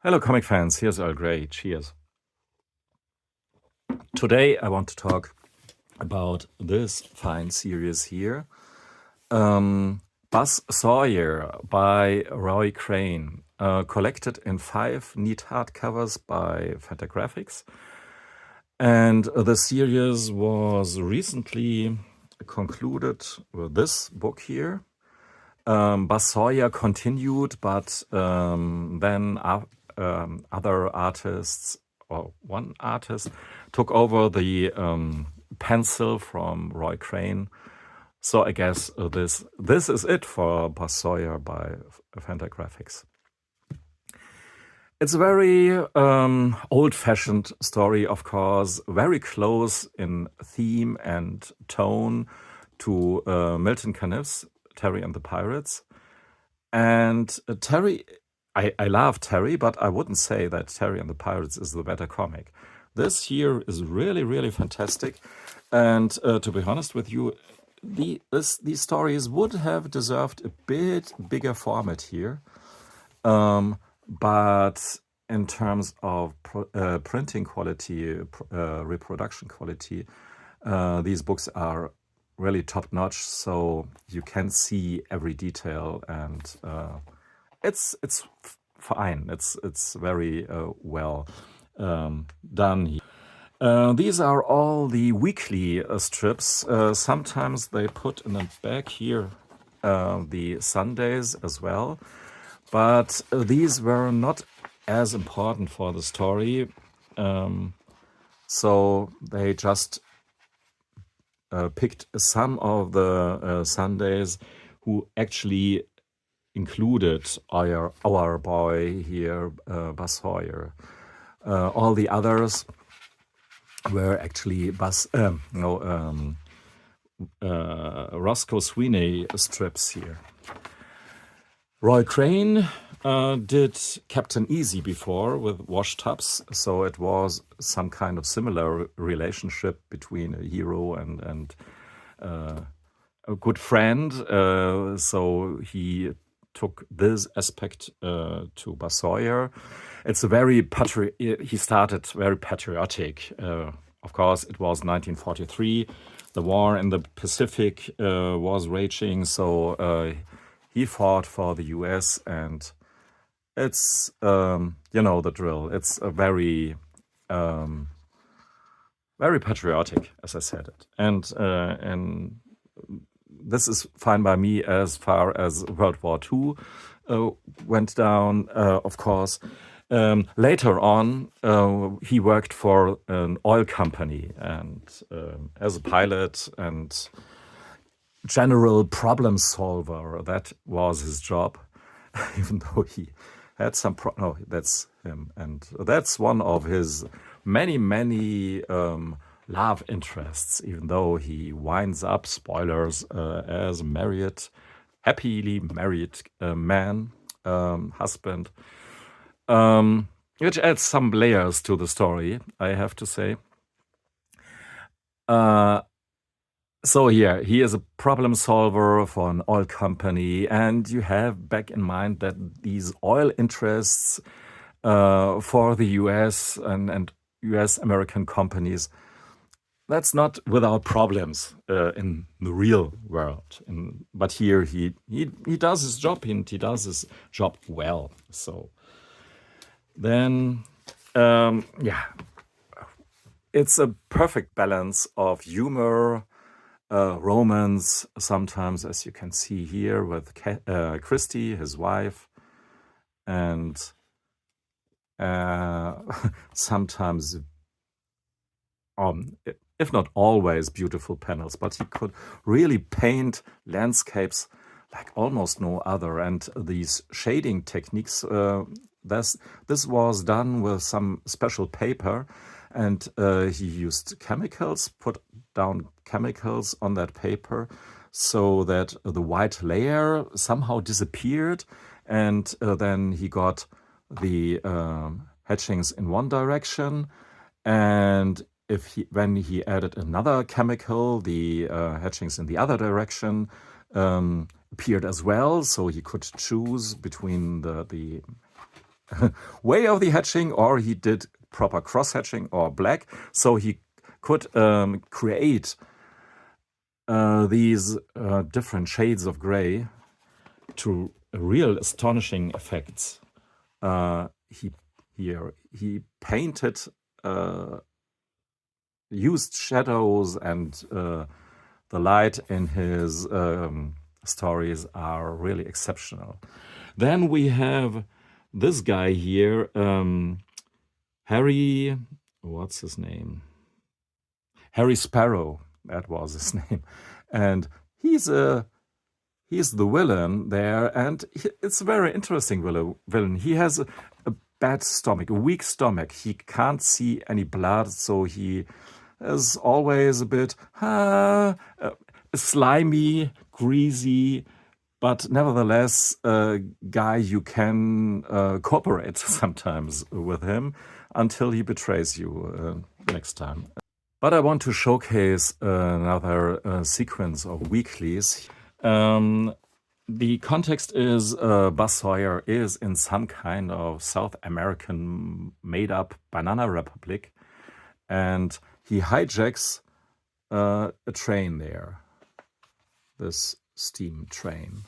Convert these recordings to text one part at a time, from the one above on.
Hello, comic fans. Here's Earl Grey. Cheers. Today, I want to talk about this fine series here, Buzz Sawyer by Roy Crane, collected in 5 neat hardcovers by Fantagraphics. And the series was recently concluded with this book here. Buzz Sawyer continued, but then other artists, or one artist, took over the pencil from Roy Crane. So I guess this is it for Buzz Sawyer by Fantagraphics. It's a very old-fashioned story, of course, very close in theme and tone to Milton Caniff's Terry and the Pirates. And Terry, I love Terry, but I wouldn't say that Terry and the Pirates is the better comic. This here is really, really fantastic. And to be honest with you, these stories would have deserved a bit bigger format here. But in terms of printing quality, reproduction quality, these books are really top-notch, so you can see every detail, and it's fine. It's very well done here. These are all the weekly strips. Sometimes they put in the back here the Sundays as well, but these were not as important for the story, so they just picked some of the Sundays who actually included our boy here, Buzz Sawyer. All the others were actually Roscoe Sweeney strips here. Roy Crane did Captain Easy before with Wash Tubs, so it was some kind of similar relationship between a hero and a good friend. So he took this aspect to Buzz Sawyer. It's a very he started very patriotic. Of course, it was 1943. The war in the Pacific was raging, so he fought for the US, and it's, you know the drill. It's a very, very patriotic, as I said it. And this is fine by me as far as World War II went down, of course. Later on, he worked for an oil company and as a pilot and general problem solver. That was his job, even though he had some no, that's him, and that's one of his many love interests, even though he winds up, spoilers, as a happily married man, husband, which adds some layers to the story, I have to say. So here, he is a problem solver for an oil company, and you have back in mind that these oil interests for the US and US American companies, that's not without problems in the real world. But here he does his job, and he does his job well. So then, yeah, it's a perfect balance of humor, romance, sometimes, as you can see here, with Christy, his wife, and sometimes, if not always, beautiful panels. But he could really paint landscapes like almost no other. And these shading techniques, this was done with some special paper. And he used chemicals, put down chemicals on that paper so that the white layer somehow disappeared. And then he got the hatchings in one direction. And when he added another chemical, the hatchings in the other direction appeared as well. So he could choose between the way of the hatching, or he did proper cross hatching or black, so he could create these different shades of gray to real astonishing effects. He painted, used shadows, and the light in his stories are really exceptional. Then we have this guy here, Harry, what's his name? Harry Sparrow, that was his name. And he's the villain there, and it's a very interesting villain. He has a bad stomach, a weak stomach. He can't see any blood, so he is always a bit slimy, greasy, but nevertheless a guy you can cooperate sometimes with him until he betrays you next time. But I want to showcase another sequence of weeklies. The context is Buzz Sawyer is in some kind of South American made-up banana republic, and he hijacks a train there, this steam train.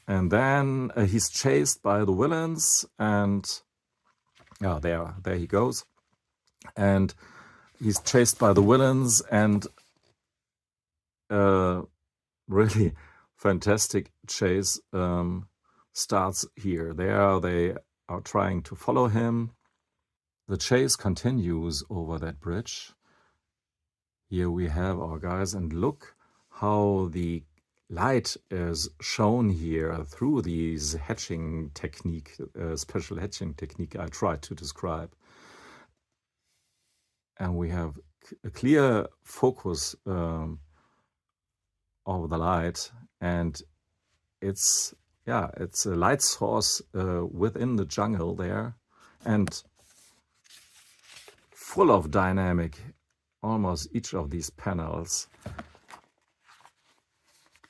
And then he's chased by the villains, and there he goes. And he's chased by the villains, and really fantastic chase starts here. There they are trying to follow him. The chase continues over that bridge. Here we have our guys, and look how the light is shown here through these hatching technique, special hatching technique I tried to describe. And we have a clear focus of the light, and it's a light source within the jungle there, and full of dynamic, almost each of these panels.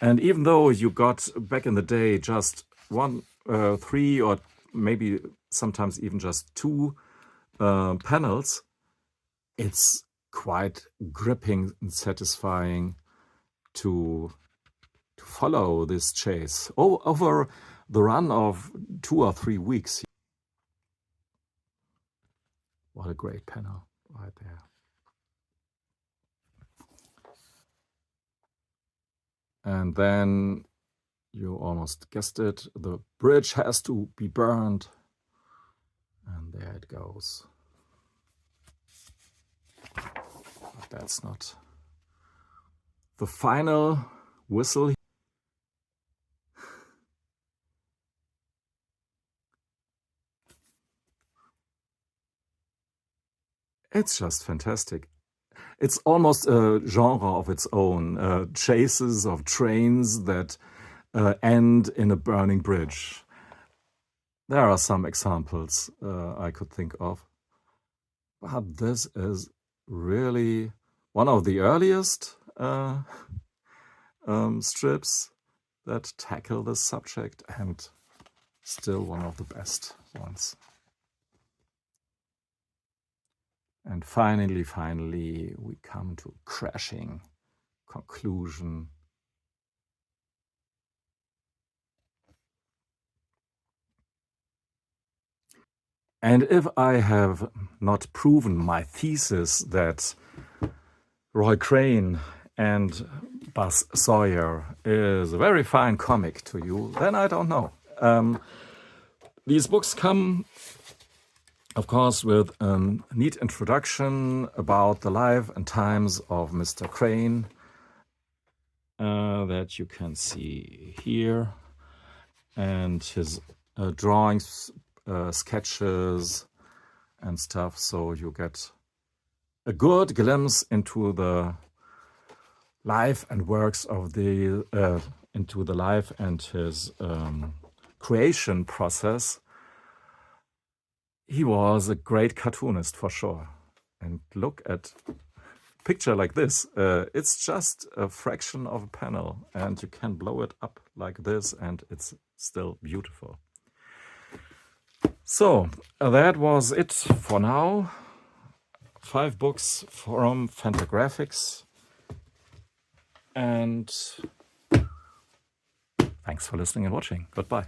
And even though you got back in the day just 1, 3, or maybe sometimes even just 2 panels, it's quite gripping and satisfying to follow this chase over the run of 2 or 3 weeks. What a great panel right there. And then, you almost guessed it, the bridge has to be burned. And there it goes. But that's not the final whistle. It's just fantastic. It's almost a genre of its own, chases of trains that end in a burning bridge. There are some examples I could think of, but this is really one of the earliest strips that tackle this subject, and still one of the best ones. And finally, we come to a crashing conclusion. And if I have not proven my thesis that Roy Crane and Buzz Sawyer is a very fine comic to you, then I don't know. These books come, of course, with a neat introduction about the life and times of Mr. Crane that you can see here, and his drawings, sketches and stuff, so you get a good glimpse into the life and works of into the life and his creation process. He was a great cartoonist for sure. And look at a picture like this. It's just a fraction of a panel, and you can blow it up like this, and it's still beautiful. So that was it for now. 5 books from Fantagraphics. And thanks for listening and watching. Goodbye.